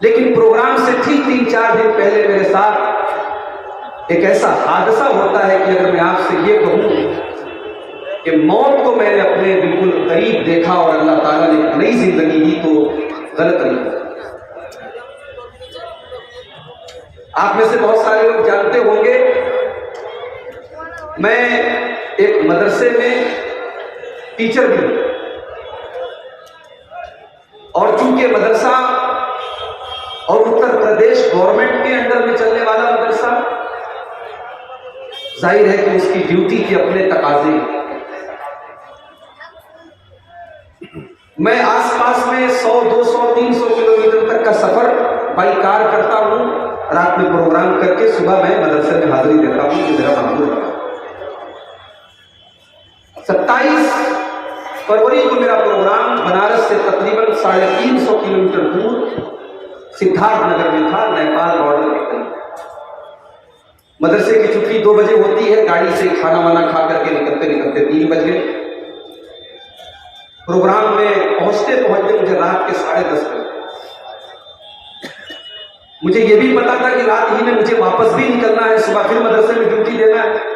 لیکن پروگرام سے ٹھیک 3-4 دن پہلے میرے ساتھ ایک ایسا حادثہ ہوتا ہے کہ اگر میں آپ سے یہ کہوں کہ موت کو میں نے اپنے بالکل قریب دیکھا اور اللہ تعالیٰ نے ایک نئی زندگی دی تو غلط نہیں ہوتا۔ آپ میں سے بہت سارے لوگ جانتے ہوں گے میں ایک مدرسے میں ٹیچر بھی ہوں، اور چونکہ مدرسہ اور اتر پردیش گورنمنٹ کے انڈر میں چلنے والا مدرسہ، ظاہر ہے کہ اس کی ڈیوٹی کے اپنے تقاضے ہیں۔ میں آس پاس میں 100 200 300 کلومیٹر تک کا سفر بائی کار کرتا ہوں، رات میں پروگرام کر کے صبح میں مدرسے میں حاضری دیتا ہوں کہ میرا معمول ہے۔ 27 فروری کو میرا پروگرام بنارس سے تقریباً 350 کلومیٹر دور سدھارتھ نگر میں تھا، نیپال بارڈر کے قریب۔ مدرسے کی چھٹی 2 بجے ہوتی ہے، گاڑی سے کھانا وانا کھا کر کے نکلتے 3 بج گئے۔ پروگرام میں پہنچتے مجھے رات کے 10:30 بجے۔ مجھے یہ بھی پتا تھا کہ رات ہی میں مجھے واپس بھی نکلنا ہے، صبح پھر مدرسے میں ڈیوٹی دینا ہے۔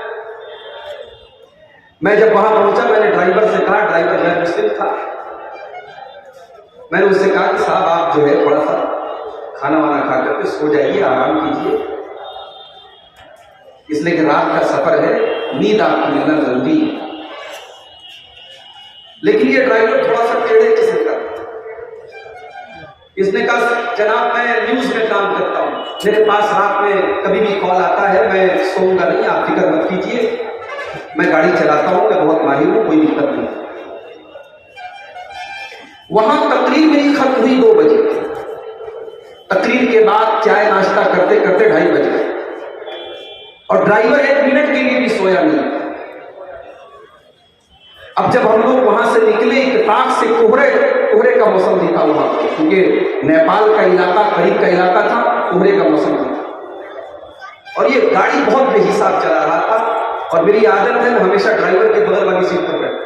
میں جب وہاں پہنچا میں نے ڈرائیور سے کہا، ڈرائیور غیر مسلم تھا، میں نے اس سے کہا کہ صاحب آپ جو ہے تھوڑا سا کھانا وانا کھا کر کے سو جائیے، آرام کیجیے، اس لیے کہ رات کا سفر ہے، نیند آپ کو ملنا ضروری ہے۔ لیکن یہ ڈرائیور تھوڑا سا ٹیڑھے قسم کا، اس نے کہا جناب میں نیوز میں کام کرتا ہوں، میرے پاس رات میں کبھی بھی کال آتا ہے، میں سوؤں گا نہیں، آپ فکر مت کیجیے، میں گاڑی چلاتا ہوں، میں بہت ماہر ہوں، کوئی دقت نہیں۔ وہاں تقریر میری ختم ہوئی 2 بجے، تقریر کے بعد چائے ناشتہ کرتے 2:30 بج گئے، اور ڈرائیور 1 منٹ کے لیے بھی سویا نہیں۔ اب جب ہم لوگ وہاں سے نکلے، اتفاق سے کوہرے کا موسم بھی تھا وہاں، کیونکہ نیپال کا علاقہ قریب کا علاقہ تھا، کوہرے کا موسم تھا، اور یہ گاڑی بہت بے حساب چلا رہا تھا، اور میری عادت ہے میں ہمیشہ ڈرائیور کے بغل والی سیٹ پر بیٹھتا۔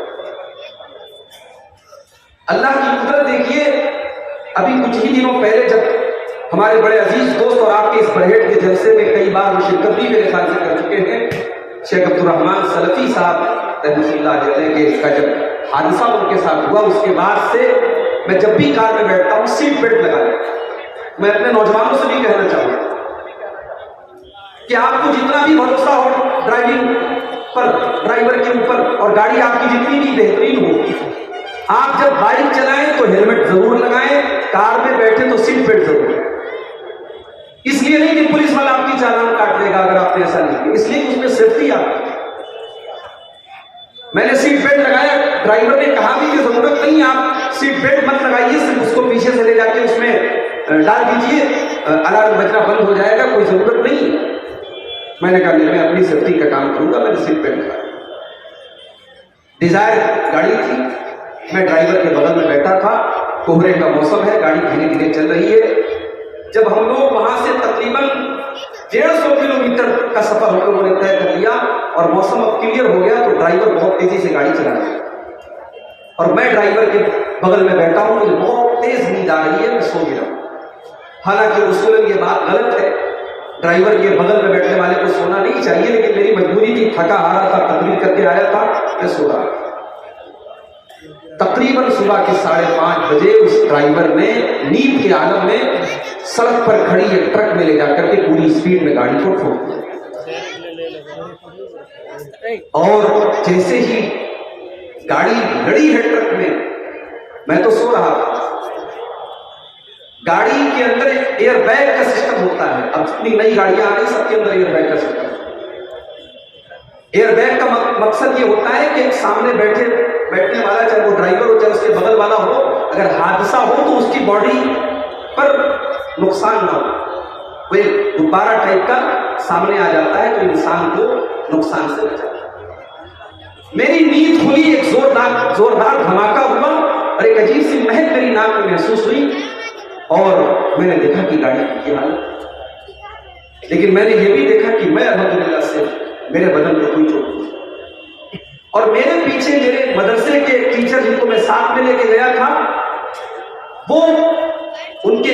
اللہ کی قدرت دیکھیے، ابھی کچھ ہی دنوں پہلے جب ہمارے بڑے عزیز دوست اور آپ کے اس بڑھیٹ کے جلسے میں کئی بار وہ شرکت بھی میرے خیال سے کر چکے ہیں، شیخ عبدالرحمان سلفی صاحب رحمۃ اللہ علیہ کا جب حادثہ ان کے ساتھ ہوا، اس کے بعد سے میں جب بھی کار میں بیٹھتا ہوں سیٹ بیلٹ لگا لیتا ہوں۔ میں اپنے نوجوانوں سے بھی کہنا چاہوں گا کہ آپ کو جتنا بھی بھروسہ ہو ڈرائیونگ پر، ڈرائیور کے اوپر، اور گاڑی آپ کی جتنی بھی بہترین ہو، آپ جب بائک چلائیں تو ہیلمٹ ضرور لگائیں، کار میں بیٹھے تو سیٹ بیلٹ ضرور لگائیں۔ اس لیے نہیں کہ پولیس والا آپ کی چالان کاٹ دے گا اگر آپ نے ایسا نہیں کیا، اس لیے کہ اس میں سیفٹی آپ کی۔ میں نے سیٹ بیلٹ لگایا، ڈرائیور نے کہا بھی کہ ضرورت نہیں، آپ سیٹ بیلٹ مت لگائیے، صرف اس کو پیچھے سے لے جا کے اس میں ڈال دیجیے، الارم بجنا بند ہو جائے گا، کوئی ضرورت نہیں۔ میں نے کہا نہیں، میں اپنی سیفٹی کا کام کروں گا، میں نے سیٹ بیلٹ لگایا۔ ڈیزائر گاڑی تھی، میں ڈرائیور کے بغل میں بیٹھا تھا، کوہرے کا موسم ہے، گاڑی دھیرے دھیرے چل رہی ہے۔ جب ہم لوگ وہاں سے تقریباً 150 کلومیٹر کا سفر ہم لوگوں نے طے کر لیا اور موسم اب کلیئر ہو گیا، تو ڈرائیور بہت تیزی سے گاڑی چلا رہا ہے، اور میں ڈرائیور کے بغل میں بیٹھا ہوں، مجھے بہت تیز نیند آ رہی ہے، میں سو گیا ہوں۔ حالانکہ اصولاً یہ بات غلط ہے، ڈرائیور کے بغل میں بیٹھنے والے کو سونا نہیں چاہیے، لیکن میری مجبوری تھی، تھکا ہارا تھا، تقریر کر کے آیا تھا، میں سو رہا تھا۔ تقریباً صبح کے 5:30 بجے اس ڈرائیور نے نیند کے عالم میں سڑک پر کھڑی ایک ٹرک میں لے جا کر کے پوری اسپیڈ میں گاڑی کو ٹھوک دیا، اور جیسے ہی گاڑی لڑی ہے ٹرک میں تو سو رہا تھا، گاڑی کے اندر ایئر بیگ کا سسٹم ہوتا ہے، اب جتنی نئی گاڑیاں آ رہی سب کے اندر ایئر بیگ کا سسٹم ہے۔ ایئر بیگ کا مقصد یہ ہوتا ہے کہ سامنے بیٹھنے والا، چاہے وہ ڈرائیور ہو چاہے اس کے بغل والا ہو، اگر حادثہ ہو تو اس کی باڈی پر نقصان نہ ہو، وہ ایک غبارہ ٹائپ کا سامنے آ جاتا ہے تو انسان کو نقصان سے بچاتا ہے۔ میری نیند کھلی، ایک زوردار دھماکہ ہوا اور ایک عجیب سی مہک میری ناک میں محسوس ہوئی، اور میں نے دیکھا کہ گاڑی کی حالت، لیکن میں نے یہ بھی دیکھا کہ میں الحمدللہ سے میرے بدن کو کوئی چوٹ نہیں، اور میرے پیچھے میرے مدرسے کے ٹیچر جن کو میں ساتھ میں لے کے گیا تھا، وہ ان کے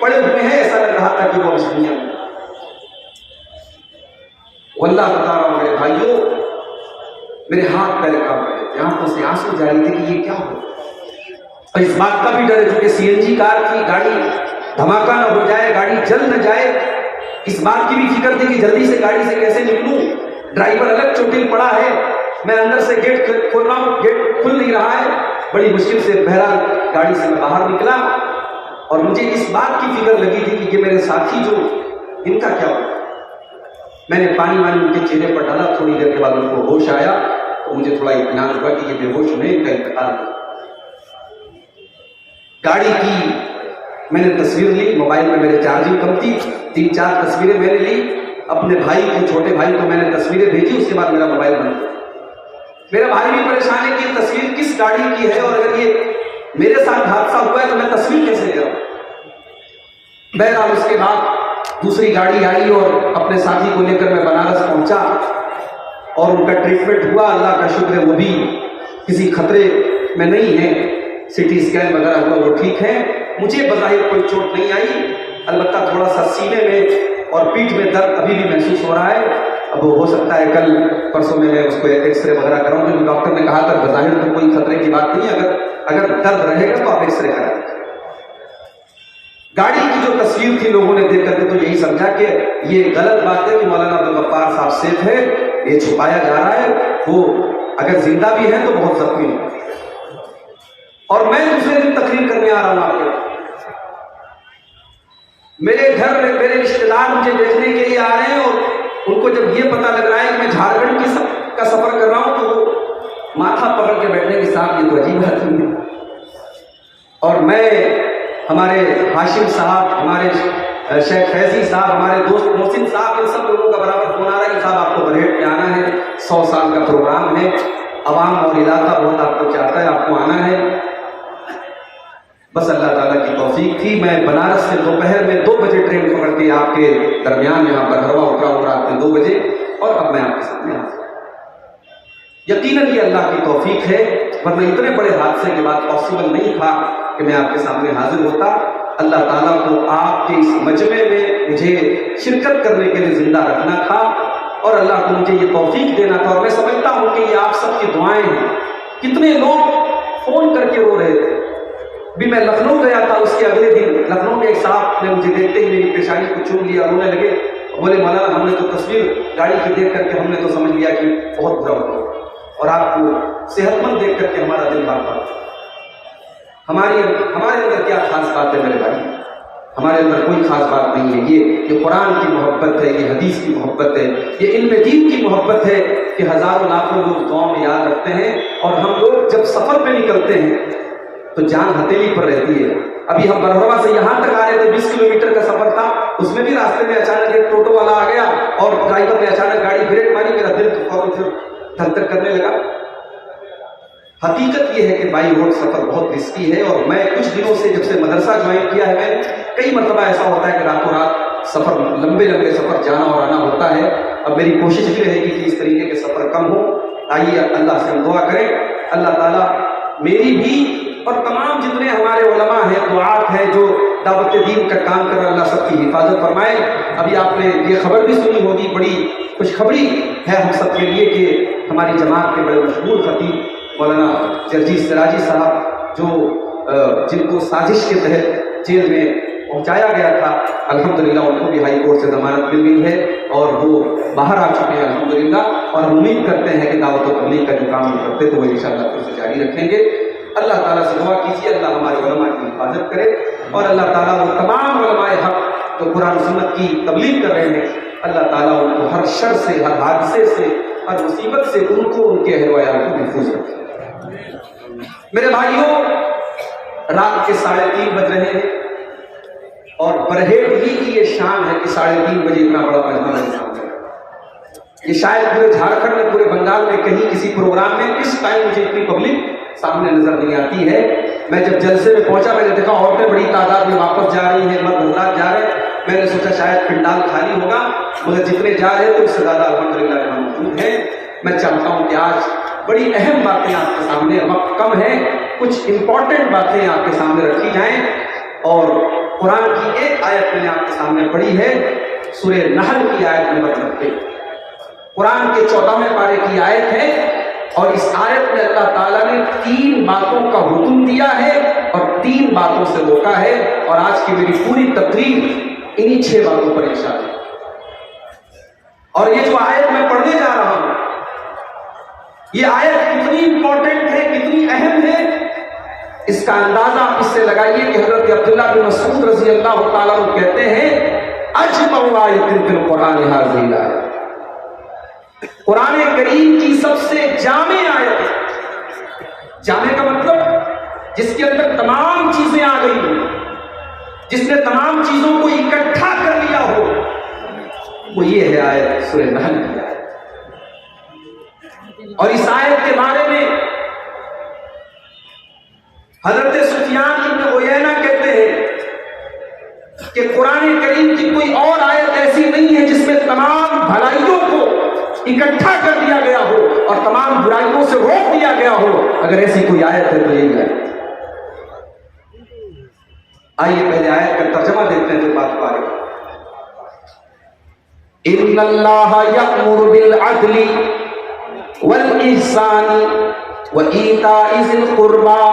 پڑے ہوئے ہیں، ایسا لگ رہا تھا کہ وہ اس دنیا میں۔ واللہ بتا رہا ہوں میرے بھائیوں، میرے ہاتھ پیر کانپ رہے تھے، آنکھوں سے آنسو جا رہے تھے کہ یہ کیا ہو۔ اور اس بات کا بھی ڈر ہے کہ سی این جی کار کی گاڑی دھماکہ نہ ہو جائے، گاڑی جل نہ جائے، اس بات کی بھی فکر تھی کہ جلدی سے گاڑی سے کیسے نکلوں، ڈرائیور الگ چوٹل پڑا ہے، میں اندر سے گیٹ کھول رہا ہوں، گیٹ کھل نہیں رہا ہے، بڑی مشکل سے بہرحال گاڑی سے میں باہر نکلا، اور مجھے اس بات کی فکر لگی تھی کہ یہ میرے ساتھی جو ان کا کیا ہوا۔ میں نے پانی ان کے چہرے پر ڈالا، تھوڑی دیر کے بعد ان کو ہوش آیا تو مجھے تھوڑا اطمینان ہوا کہ یہ بے ہوش ہوئے، ان کا انتقال ہوا۔ گاڑی کی میں نے تصویر لی، موبائل میں میرے چارجنگ کم تھی، 3-4 تصویریں میں نے لی، اپنے بھائی کو، چھوٹے بھائی کو میں نے تصویریں بھیجی، اس کے بعد میرا موبائل بند ہوا۔ میرا بھائی بھی پریشان ہے کہ یہ تصویر کس گاڑی کی ہے، اور اگر یہ میرے ساتھ حادثہ ہوا ہے تو میں تصویر کیسے لے رہا ہوں۔ بہرحال اس کے بعد دوسری گاڑی آئی اور اپنے ساتھی کو لے کر میں بنارس پہنچا، اور ان کا ٹریٹمنٹ ہوا، اللہ کا شکر ہے وہ بھی کسی خطرے میں نہیں ہے، سٹی اسکین وغیرہ ہوا، وہ ٹھیک ہے، مجھے بظاہر کوئی چوٹ نہیں آئی، البتہ تھوڑا سا سینے میں اور پیٹھ میں درد ابھی بھی محسوس ہو رہا ہے۔ اب وہ ہو سکتا ہے کل پرسوں میں اس کو ایکس رے وغیرہ کراؤں، کیونکہ ڈاکٹر نے کہا تھا بظاہر تو کوئی خطرے کی بات نہیں ہے، اگر درد رہے گا تو آپ ایکس رے کرائیں۔ گاڑی کی جو تصویر تھی لوگوں نے دیکھ کر کے تو یہی سمجھا کہ یہ غلط بات ہے کہ مولانا عبدالغفار صاحب سیف ہے، یہ چھپایا جا رہا ہے، وہ اگر زندہ بھی ہے تو بہت زخمی ہے۔ اور میں دوسرے دن تقریر کرنے آ رہا ہوں آپ کے، میرے گھر میں میرے رشتے دار مجھے دیکھنے کے لیے آ رہے ہیں، اور ان کو جب یہ پتہ لگ رہا ہے کہ میں جھارکھنڈ کا سفر کر رہا ہوں تو وہ ماتھا پکڑ کے بیٹھنے کے ساتھ یہ تو عجیب بات ہے۔ اور میں، ہمارے ہاشم صاحب، ہمارے شیخ فیضی صاحب، ہمارے دوست محسن صاحب، ان سب لوگوں کا برابر فون آ رہا ہے کہ صاحب آپ کو برہیٹ پہ آنا ہے، 100 سال کا پروگرام ہے، عوام اور علاقہ بہت آپ کو چاہتا ہے، آپ کو آنا ہے۔ بس اللہ تعالیٰ کی توفیق تھی، میں بنارس سے دوپہر میں 2 بجے ٹرین پکڑ کے آپ کے درمیان یہاں پر ہروا اترا ہوں رات میں 2 بجے، اور اب میں آپ کے سامنے حاضر ہوں۔ یقیناً یہ اللہ کی توفیق ہے، ورنہ اتنے بڑے حادثے کے بعد پاسبل نہیں تھا کہ میں آپ کے سامنے حاضر ہوتا۔ اللہ تعالیٰ کو آپ کے اس مجمع میں مجھے شرکت کرنے کے لیے زندہ رکھنا تھا، اور اللہ کو مجھے یہ توفیق دینا تھا، اور میں سمجھتا ہوں کہ یہ آپ سب کی دعائیں ہیں۔ کتنے لوگ فون کر کے رو رہے تھے، بھی میں لکھنؤ گیا تھا، اس کے اگلے دن لکھنؤ میں ایک صاحب نے مجھے دیکھتے ہی میری پیشانی کو چوم لیا، رونے لگے، بولے مولانا ہم نے تو تصویر گاڑی کی دیکھ کر کے ہم نے تو سمجھ لیا کہ بہت برا ہوا، اور آپ کو صحت مند دیکھ کر کے ہمارا دل بھر پڑا۔ ہمارے اندر کیا خاص بات ہے میرے بھائی؟ ہمارے اندر کوئی خاص بات نہیں ہے، یہ قرآن کی محبت ہے، یہ حدیث کی محبت ہے، یہ علم دین کی محبت ہے کہ ہزاروں لاکھوں لوگ دعاؤں میں یاد رکھتے ہیں، اور ہم لوگ جب سفر پہ نکلتے ہیں تو جان ہتھیلی پر رہتی ہے۔ ابھی ہم برہوا سے یہاں تک آ رہے تھے، 20 کلومیٹر کا سفر تھا، اس میں بھی راستے میں اچانک ایک ٹوٹو والا آ گیا، اور ڈرائیور نے اچانک گاڑی بریک ماری، میرا دل فوراً دھک دھک کرنے لگا۔ حقیقت یہ ہے کہ بائی روڈ سفر بہت رسکی ہے، اور میں کچھ دنوں سے جب سے مدرسہ جوائن کیا ہے، میں کئی مرتبہ ایسا ہوتا ہے کہ راتوں رات سفر، لمبے سفر جانا اور آنا ہوتا ہے۔ اب میری کوشش بھی رہے گی کہ اس طریقے کے سفر کم ہو۔ آئیے اللہ سے دعا کریں، اللہ تعالیٰ میری بھی اور تمام جتنے ہمارے علماء ہیں، دعات ہیں جو دعوت دین کا کام کر رہے ہیں، اللہ سب کی حفاظت فرمائے۔ ابھی آپ نے یہ خبر بھی سنی ہوگی، بڑی خوشخبری ہے ہم سب کے لیے کہ ہماری جماعت کے بڑے مشہور خطیب مولانا جرجی سراجی صاحب، جو جن کو سازش کے تحت جیل میں پہنچایا گیا تھا، الحمدللہ ان کو بھی ہائی کورٹ سے ضمانت مل گئی ہے، اور وہ باہر آ چکے ہیں الحمدللہ، اور ہم امید کرتے ہیں کہ دعوت و تبلیغ کا جو کام ہم کرتے تو وہ انشاءاللہ پھر سے جاری رکھیں گے۔ اللہ تعالیٰ سے دعا کیجیے اللہ ہمارے علماء کی حفاظت کرے، اور اللہ تعالیٰ وہ تمام علماء حق جو قرآن سنت کی تبلیغ کر رہے ہیں، اللہ تعالیٰ ان کو ہر شر سے، ہر حادثے سے، ہر مصیبت سے ان کو، ان کے اہل و عیال کو محفوظ رکھے۔ میرے بھائیوں، رات کے 3:30 بج رہے ہیں، اور برہیٹ ہی کی یہ شان ہے کہ 3:30 بجے اتنا بڑا مجمع انتظام ہے۔ یہ شاید پورے جھارکھنڈ میں، پورے بنگال میں کہیں کسی پروگرام میں اس ٹائم مجھے اتنی پبلک سامنے نظر نہیں آتی ہے۔ میں جب جلسے میں پہنچا، میں نے دیکھا عورتیں بڑی تعداد میں واپس جا رہی ہیں، مرد حضرات جا رہے ہیں، میں نے سوچا شاید پنڈال خالی ہوگا، مگر جتنے جا رہے تو اس سے زیادہ الحمدللہ یہاں موجود ہیں۔ میں چاہتا ہوں کہ آج بڑی اہم باتیں آپ کے سامنے سامنے وقت کم ہے، کچھ امپورٹنٹ باتیں آپ کے سامنے رکھی جائیں، اور قرآن کی ایک آیت میں نے آپ کے سامنے پڑھی ہے، سورہ نحل کی آیت نمبر 90، قرآن کے 14ویں پارے کی آیت ہے، اور اس آیت میں اللہ تعالیٰ نے 3 باتوں کا حکم دیا ہے اور 3 باتوں سے روکا ہے، اور آج کی میری پوری تقریر انہی 6 باتوں پر انشاءاللہ۔ اور یہ جو آیت میں پڑھنے جا رہا ہوں، یہ آیت کتنی امپورٹنٹ ہے، کتنی اہم ہے، اس کا اندازہ آپ اس سے لگائیے کہ حضرت عبداللہ بن مسعود رضی اللہ تعالیٰ عنہ کہتے ہیں اجمع آیت فی القرآن ھذہ الآیہ، قرآن کریم کی سب سے جامع آیت ہے۔ جامع کا مطلب جس کے اندر تمام چیزیں آ گئی ہوں، جس نے تمام چیزوں کو اکٹھا کر لیا ہو، وہ یہ ہے آیت سورہ نحل کی آیت۔ اور اس آیت کے بارے میں حضرت سفیان بن عیینہ کہتے ہیں کہ قرآن کریم کی کوئی اور آیت ایسی نہیں ہے جس میں تمام بھلائیوں کو اکٹھا کر دیا گیا ہو اور تمام برائیوں سے روک دیا گیا ہو، اگر ایسی کوئی آیت ہے تو یہی آیت۔ آئیے پہلے آیت کا ترجمہ دیکھتے ہیں پھر بات پارے۔ ان اللہ یأمر بالعدل والإحسان وإيتاء ذی القربى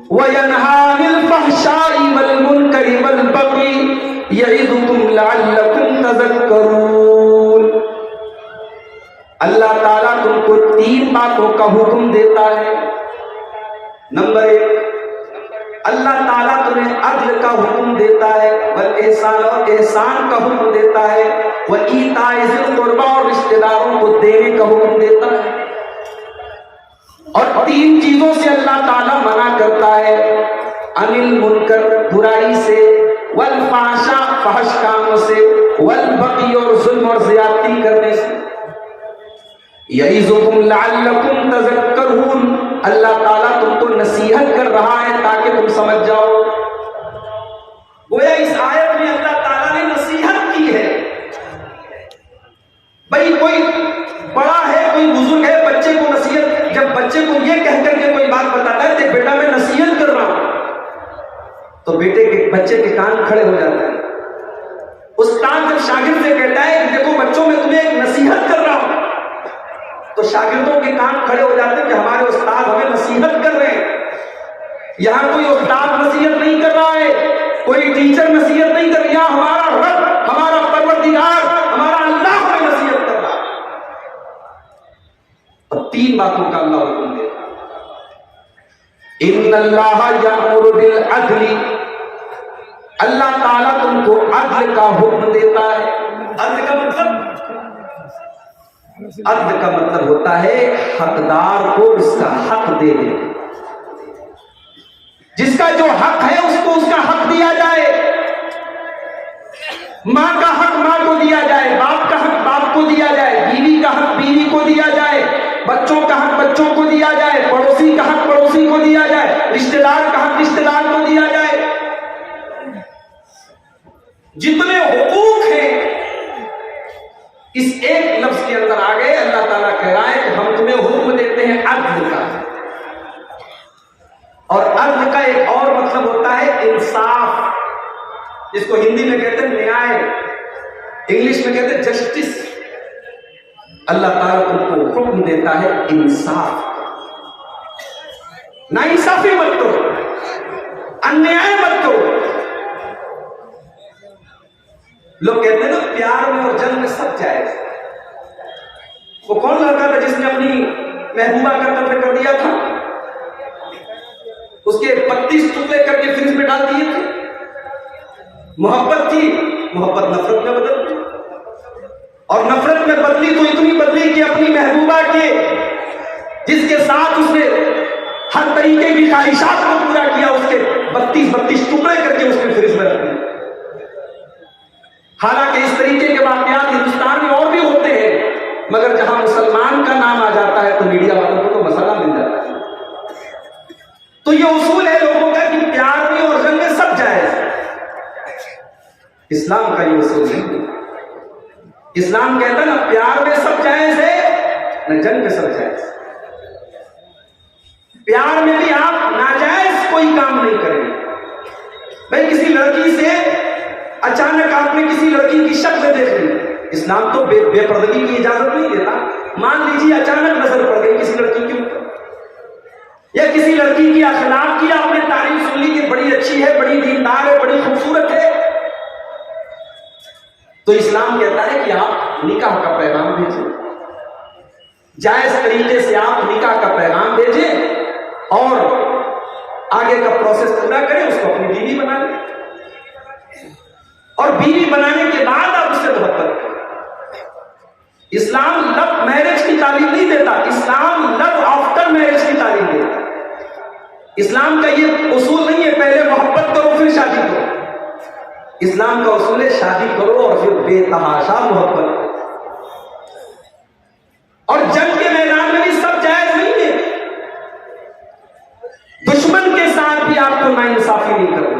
وینہی عن الفحشاء والمنکر والبغی یعظکم لعلکم تذکرون۔ اللہ تعالیٰ تم کو 3 باتوں کا حکم دیتا ہے۔ نمبر 1، اللہ تعالیٰ تمہیں عدل کا حکم دیتا ہے، والاحسان اور احسان کا حکم دیتا ہے، وایتاء ذی القربى اور رشتہ داروں کو دینے کا حکم دیتا ہے، اور 3 چیزوں سے اللہ تعالیٰ منع کرتا ہے، عن المنکر برائی سے، والفحشاء فحش کاموں سے، والبغی اور ظلم اور زیادتی کرنے سے، یعظکم لعلکم تذکرون اللہ تعالیٰ تم کو نصیحت کر رہا ہے تاکہ تم سمجھ جاؤ۔ گویا اس آیت میں اللہ تعالیٰ نے نصیحت کی ہے۔ بھئی کوئی بڑا ہے، کوئی بزرگ ہے، بچے کو نصیحت، جب بچے کو یہ کہہ کر کے کوئی بات بتاتا ہے کہ بیٹا میں نصیحت کر رہا ہوں، تو بچے کے کان کھڑے ہو جاتے ہیں۔ استاد جب شاگرد سے کہتا ہے کہ دیکھو بچوں میں تمہیں ایک نصیحت کر رہا ہوں، تو شاگردوں کے کان کھڑے ہو جاتے ہیں کہ ہمارے استاد ہمیں نصیحت کر رہے ہیں۔ یہاں کوئی استاد نصیحت نہیں کر رہا ہے، کوئی ٹیچر نصیحت نہیں کر رہا، یہاں ہمارا رب، ہمارا پروردگار، ہمارا اللہ ہمیں نصیحت کر رہا ہے۔ اور 3 باتوں کا اللہ حکم دیتا ہے۔ ان اللہ یأمر بالعدل، اللہ تعالیٰ تم کو عدل کا حکم دیتا ہے۔ عدل کا مطلب ہوتا ہے حقدار کو اس کا حق دے دے، جس کا جو حق ہے اس کو اس کا حق دیا جائے۔ ماں کا حق ماں کو دیا جائے، باپ کا حق باپ کو دیا جائے، بیوی کا حق بیوی کو دیا جائے، بچوں کا حق بچوں کو دیا جائے، پڑوسی کا حق پڑوسی کو دیا جائے، رشتہ دار کا حق رشتہ دار کو دیا جائے۔ جتنے حقوق ہیں اس ایک لفظ کے اندر آ گئے۔ اللہ تعالیٰ کہہ رہا ہے کہ ہم تمہیں حکم دیتے ہیں عدل کا، اور عدل کا ایک اور مطلب ہوتا ہے انصاف، جس کو ہندی میں کہتے ہیں نیائے، انگلش میں کہتے ہیں جسٹس۔ اللہ تعالیٰ تم کو حکم دیتا ہے انصاف، ناانصافی مت کرو، انیائے مت کرو۔ لوگ کہتے ہیں نا پیار میں اور جنگ میں سب جائز۔ وہ کون لڑکا تھا جس نے اپنی محبوبہ کا قتل کر دیا تھا؟ اس کے 32 ٹکڑے کر کے فریج میں ڈال دیے تھے۔ محبت تھی، محبت نفرت میں بدل گئی، اور نفرت میں بدلی تو اتنی بدلی کہ اپنی محبوبہ کے جس کے ساتھ اس نے ہر طریقے کی خواہشات کو پورا کیا، اس کے 32 ٹکڑے کر کے اس نے فریج میں رکھ دیا۔ حالانکہ اس طریقے کے واقعات ہندوستان میں اور بھی ہوتے ہیں، مگر جہاں مسلمان کا نام آ جاتا ہے تو میڈیا والوں کو تو مسئلہ مل جاتا ہے۔ تو یہ اصول ہے لوگوں کا کہ پیار میں اور جنگ میں سب جائز۔ اسلام کا یہ اصول نہیں۔ اسلام کہتا ہے نہ پیار میں سب جائز ہے، نہ جنگ میں سب جائز۔ پیار میں بھی آپ ناجائز کوئی کام نہیں کریں. بھائی کسی لڑکی سے اچانک آپ نے کسی لڑکی کی شکل دیکھ لی، اسلام تو بے پردگی کی اجازت نہیں دیتا. مان لیجیے اچانک نظر پڑ گئی کسی لڑکی کے اوپر، یا کسی لڑکی کی اخلاق کی آپ نے تعریف سن لی کہ بڑی اچھی ہے، بڑی دیندار ہے، بڑی خوبصورت ہے، تو اسلام کہتا ہے کہ آپ نکاح کا پیغام بھیجیں، جائز طریقے سے آپ نکاح کا پیغام بھیجیں اور آگے کا پروسیس پورا کریں، اس کو اپنی بیوی بنا لیں، اور بیوی بنانے کے بعد آپ اس سے محبت کریں. اسلام لو میرج کی تعلیم نہیں دیتا، اسلام لو آفٹر میرج کی تعلیم دیتا. اسلام کا یہ اصول نہیں ہے پہلے محبت کرو پھر شادی کرو. اسلام کا اصول ہے شادی کرو اور پھر بے تحاشا محبت کرو. اور جنگ کے میدان میں بھی سب جائز نہیں ہے. دشمن کے ساتھ بھی آپ کو ناانصافی نہیں کرنا.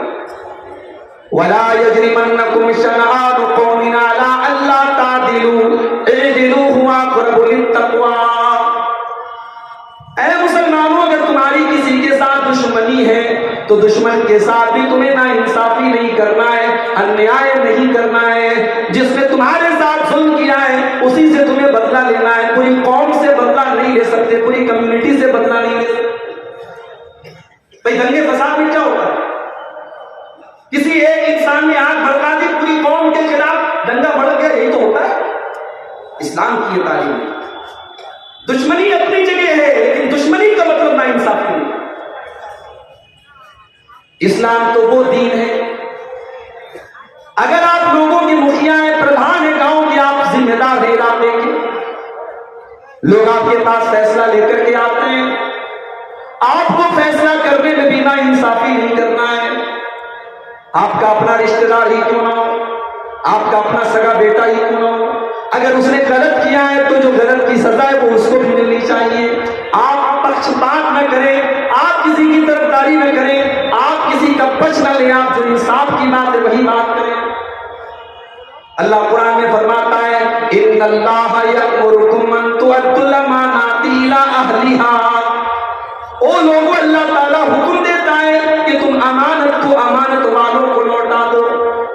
وَلَا يَجْرِمَنَّكُمْ شَنَآنُ قَوْمٍ عَلَىٰ أَلَّا تَعْدِلُوا اعْدِلُوا هُوَ أَقْرَبُ لِلتَّقْوَىٰ. اے مسلمانوں، اگر تمہاری کسی کے ساتھ دشمنی ہے تو دشمن کے ساتھ بھی تمہیں ناانصافی نہیں کرنا ہے، انیائے نہیں کرنا ہے. جس نے تمہارے ساتھ ظلم کیا ہے اسی سے تمہیں بدلہ لینا ہے. پوری قوم سے بدلہ نہیں لے سکتے، پوری کمیونٹی سے بدلہ نہیں لے سکتے. بھائی دنگے فساد میں کیا ہوتا ہے؟ کسی ایک انسان نے آگ بھڑکا دی، پوری قوم کے خلاف دنگا بڑھ گیا، یہی تو ہوتا ہے. اسلام کی یہ تعلیم ہے. دشمنی اپنی جگہ ہے لیکن دشمنی کا مطلب ناانصافی نہیں. اسلام تو وہ دین ہے، اگر آپ لوگوں کی مکھیا ہیں، پردھان ہیں گاؤں کے، آپ ذمہ دار ہیں علاقے کے، لوگ آپ کے پاس فیصلہ لے کر کے آتے ہیں، آپ کو فیصلہ کرنے میں بھی ناانصافی نہیں کرنا ہے. آپ کا اپنا رشتہ دار ہی کیوں نہ ہو، آپ کا اپنا سگا بیٹا ہی کیوں نہ ہو، اگر اس نے غلط کیا ہے تو جو غلط کی سزا ہے وہ اس کو بھی ملنی چاہیے. آپ پکشپات نہ کریں، آپ کسی کی طرفداری نہ کریں، آپ کسی کا پچھ نہ لیں، آپ جو انصاف کی بات ہے وہی بات کریں. اللہ قرآن میں فرماتا ہے ان اللہ یأمرکم ان تؤدوا الامانات الی اہلھا. او لوگوں، اللہ تعالیٰ حکم دیتا ہے کہ تم امانت کو امانت والوں کو لوٹا دو.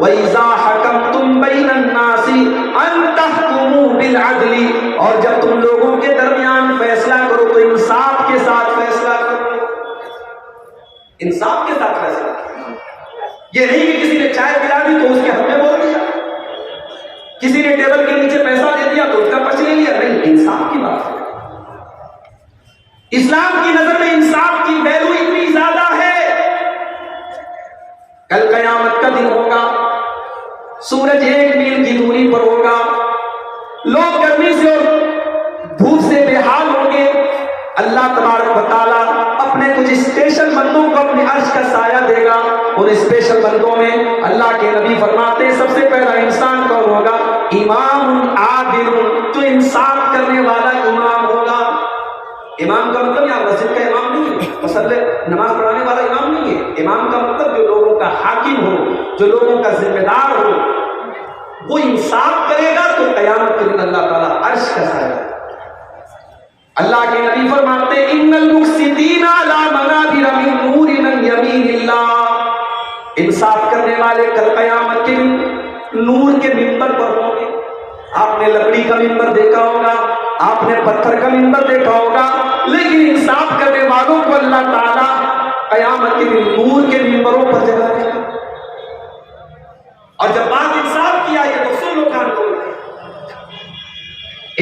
وَإِذَا حَكَمْتُمْ بَيْنَ النَّاسِ أَن تَحْكُمُوا بِالْعَدْلِ. اور جب تم لوگوں کے درمیان فیصلہ کرو تو انصاف کے ساتھ فیصلہ کرو. انصاف کے ساتھ فیصلہ کرو. یہ نہیں کہ کسی نے چائے پلا دی تو اس کے حق میں بول دیا، کسی نے ٹیبل کے نیچے پیسہ دے دیا تو اس کا پچ لے لیا. نہیں، انصاف کی بات ہے. اسلام کی نظر میں انصاف کی ویلو اتنی زیادہ ہے. کل قیامت کا دن ہوگا، سورج 1 میل کی دوری پر ہوگا، لوگ گرمی سے اور دھوپ سے بے حال ہوں گے. اللہ تبارک و تعالیٰ اپنے کچھ اسپیشل بندوں کو اپنے عرش کا سایہ دے گا. ان اسپیشل بندوں میں اللہ کے نبی فرماتے ہیں سب سے پہلا انسان کون ہوگا؟ امام عادل، جو انصاف کرنے والا امام ہوگا. امام کا مطلب یہاں مسجد کا امام نہیں ہے، مسلح نماز پڑھانے والا امام نہیں ہے. امام کا مطلب جو لوگوں کا حاکم ہو، جو لوگوں کا ذمہ دار ہو، وہ انصاف کرے گا تو قیامت کے دن اللہ تعالیٰ عرش کا سایہ. اللہ کے نبی فرماتے ان المقسطین علی منابر من نور من یمین اللہ. انصاف کرنے والے کل قیامت کے دن نور کے منبر پر ہوں گے. آپ نے لکڑی کا منبر دیکھا ہوگا، آپ نے پتھر کا منبر دیکھا ہوگا، لیکن انصاف کرنے والوں کو اللہ تعالیٰ قیامت کے دن نور کے منبروں پر جگہ دے گا. اور جب بات انصاف کی آئی ہے تو سن لو کان کھول کے،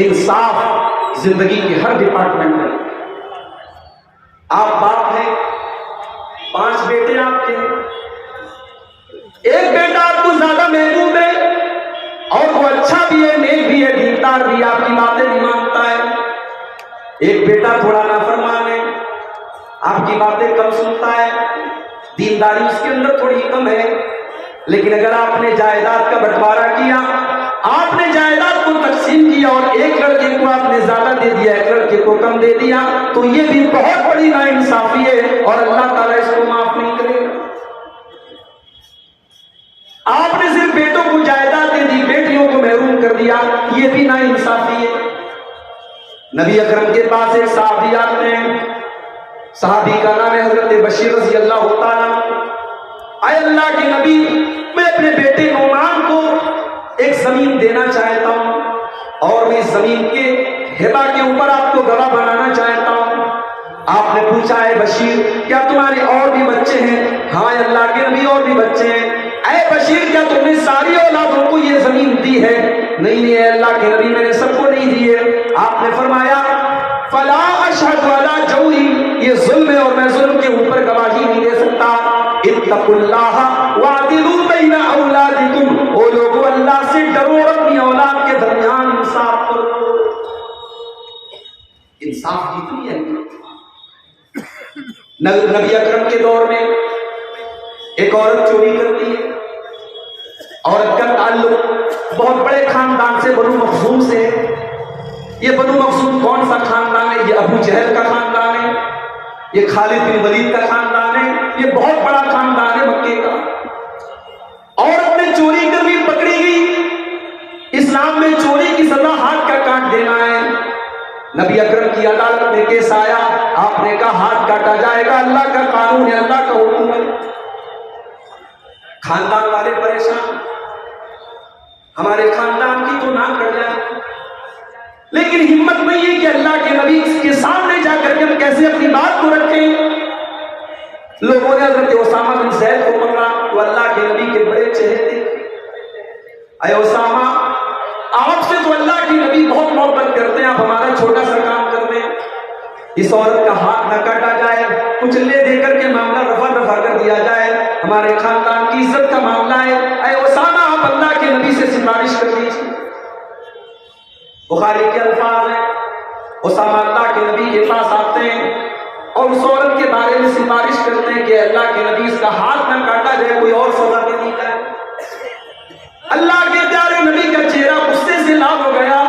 انصاف زندگی کے ہر ڈپارٹمنٹ میں. آپ باپ ہیں، 5 بیٹے آپ کے ہیں، ایک بیٹا آپ کو زیادہ محبوب ہے اور وہ اچھا بھی ہے، نیک بھی ہے، دیندار بھی، آپ کی باتیں بھی مانتا ہے. ایک بیٹا تھوڑا نافرمان ہے، آپ کی باتیں کم سنتا ہے، دینداری اس کے اندر تھوڑی کم ہے. لیکن اگر آپ نے جائیداد کا بٹوارا کیا، آپ نے جائیداد کو تقسیم کیا اور ایک لڑکے کو آپ نے زیادہ دے دیا، ایک لڑکے کو کم دے دیا، تو یہ بھی بہت بڑی ناانصافی ہے اور اللہ تعالیٰ اس کو معاف نہیں کرے گا. آپ نے صرف بیٹوں کو جائیداد دے دی، بیٹیوں کو محروم کر دیا، یہ بھی ناانصافی ہے. نبی اکرم کے پاس ایک صحابی آتے ہیں، صحابی کا نام ہے حضرت بشیر رضی اللہ تعالیٰ. اے اللہ کے نبی، میں اپنے بیٹے نعمان کو ایک زمین دینا چاہتا ہوں اور میں اس زمین کے ہبہ کے اوپر آپ کو گواہ بنانا چاہتا ہوں. آپ نے پوچھا ہے بشیر کیا تمہارے اور بھی بچے ہیں؟ ہاں اللہ کے نبی اور بھی بچے ہیں. اے بشیر کیا تم نے ساری اولادوں کو یہ زمین دی ہے؟ نہیں اے اللہ کے نبی میں نے سب کو نہیں دی ہے. آپ نے فرمایا فلا اشہد علی جوری، یہ ظلم ہے اور میں ظلم کے اوپر گواہی نہیں دے سکتا. اتقوا اللہ وعدلوا بین اولادکم، او لوگو اللہ سے ڈرو اور اپنی اولاد کے درمیان انصاف کرو. انصاف کتنی ہے. نبی اکرم کے دور میں ایک عورت چوری کرتی ہے. عورت کا تعلق بہت بڑے خاندان سے، بنو مخزوم سے ہے. یہ بنو مخزوم کون سا خاندان ہے؟ یہ ابو جہل کا خاندان ہے، یہ خالد بن ولید کا خاندان ہے، یہ بہت بڑا خاندان ہے مکے کا. عورت نے چوری کر لی، پکڑی گئی. اسلام میں چوری کی سزا ہاتھ کا کاٹ دینا ہے. نبی اکرم کی عدالت میں کیس آیا، آپ نے کہا ہاتھ کاٹا جائے گا، اللہ کا قانون ہے، اللہ کا حکم ہے. خاندان والے پریشان، ہمارے خاندان کی تو نہ کٹ جائے، لیکن ہمت نہیں ہے کہ اللہ کے نبی کے سامنے جا کر کے ہم کیسے اپنی بات کو رکھیں. لوگوں نے حضرت اسامہ بن زید کو پکڑا، وہ اللہ کے نبی کے بڑے چہرے. اے اسامہ، آپ سے تو اللہ کے نبی بہت محبت کرتے ہیں، آپ ہمارا چھوٹا سا کام کر دیں. اس عورت کا ہاتھ نہ کاٹا جائے، کچھ لے دے کر کے معاملہ رفع کر دیا جائے، ہمارے خاندان کی عزت کا معاملہ ہے. اے اسامہ، آپ اللہ کے نبی سے سفارش کر دیجیے. بخاری کے الفاظ ہیں، اسامہ اللہ کے نبی کے پاس آتے ہیں اور اس عورت کے بارے میں سفارش کرتے ہیں کہ اللہ کے نبی اس کا ہاتھ نہ کاٹا جائے، کوئی اور سزا دے دی جائے. اللہ کے پیارے نبی کا چہرہ غصے سے لال ہو گیا.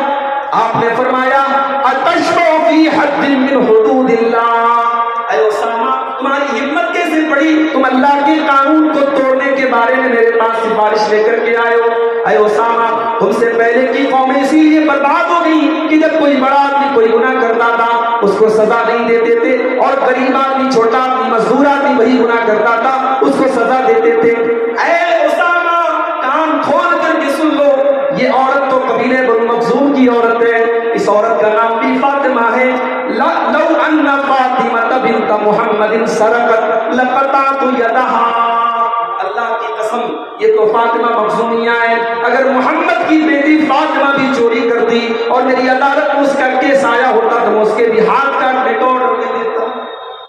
آپ نے فرمایا اتشفع فی حد من حدود اللہ. اے اسامہ، تمہاری ہمت کیسے پڑی؟ تم اللہ کے قانون کو توڑنے کے بارے میں میرے پاس سفارش لے کر کے آئے ہو. اے اسامہ، تم سے پہلے کی قومیں اسی لیے برباد ہو گئی کہ جب کوئی بڑا آدمی کوئی گناہ کرتا تھا اس کو سزا نہیں دیتے تھے، اور غریب آدمی، چھوٹا آدمی، مزدور آدمی وہی گناہ کرتا تھا اس کو سزا دیتے تھے. اے اسامہ، کان کھول کر کے سن لو، یہ عورت تو قبیلے بنو مخزوم کی عورت ہے. اس عورت کا نام بھی فاطمہ ہے. لو ان فاطمہ بنت محمد سرقت لقطعت یدہا. اللہ کی قسم، یہ تو فاطمہ مخزومیہ ہے. اگر محمد کی بیٹی فاطمہ بھی چوری کرتی اور میری عدالت میں اس کا کیس آیا ہوتا تو میں اس کے بھی ہاتھ کا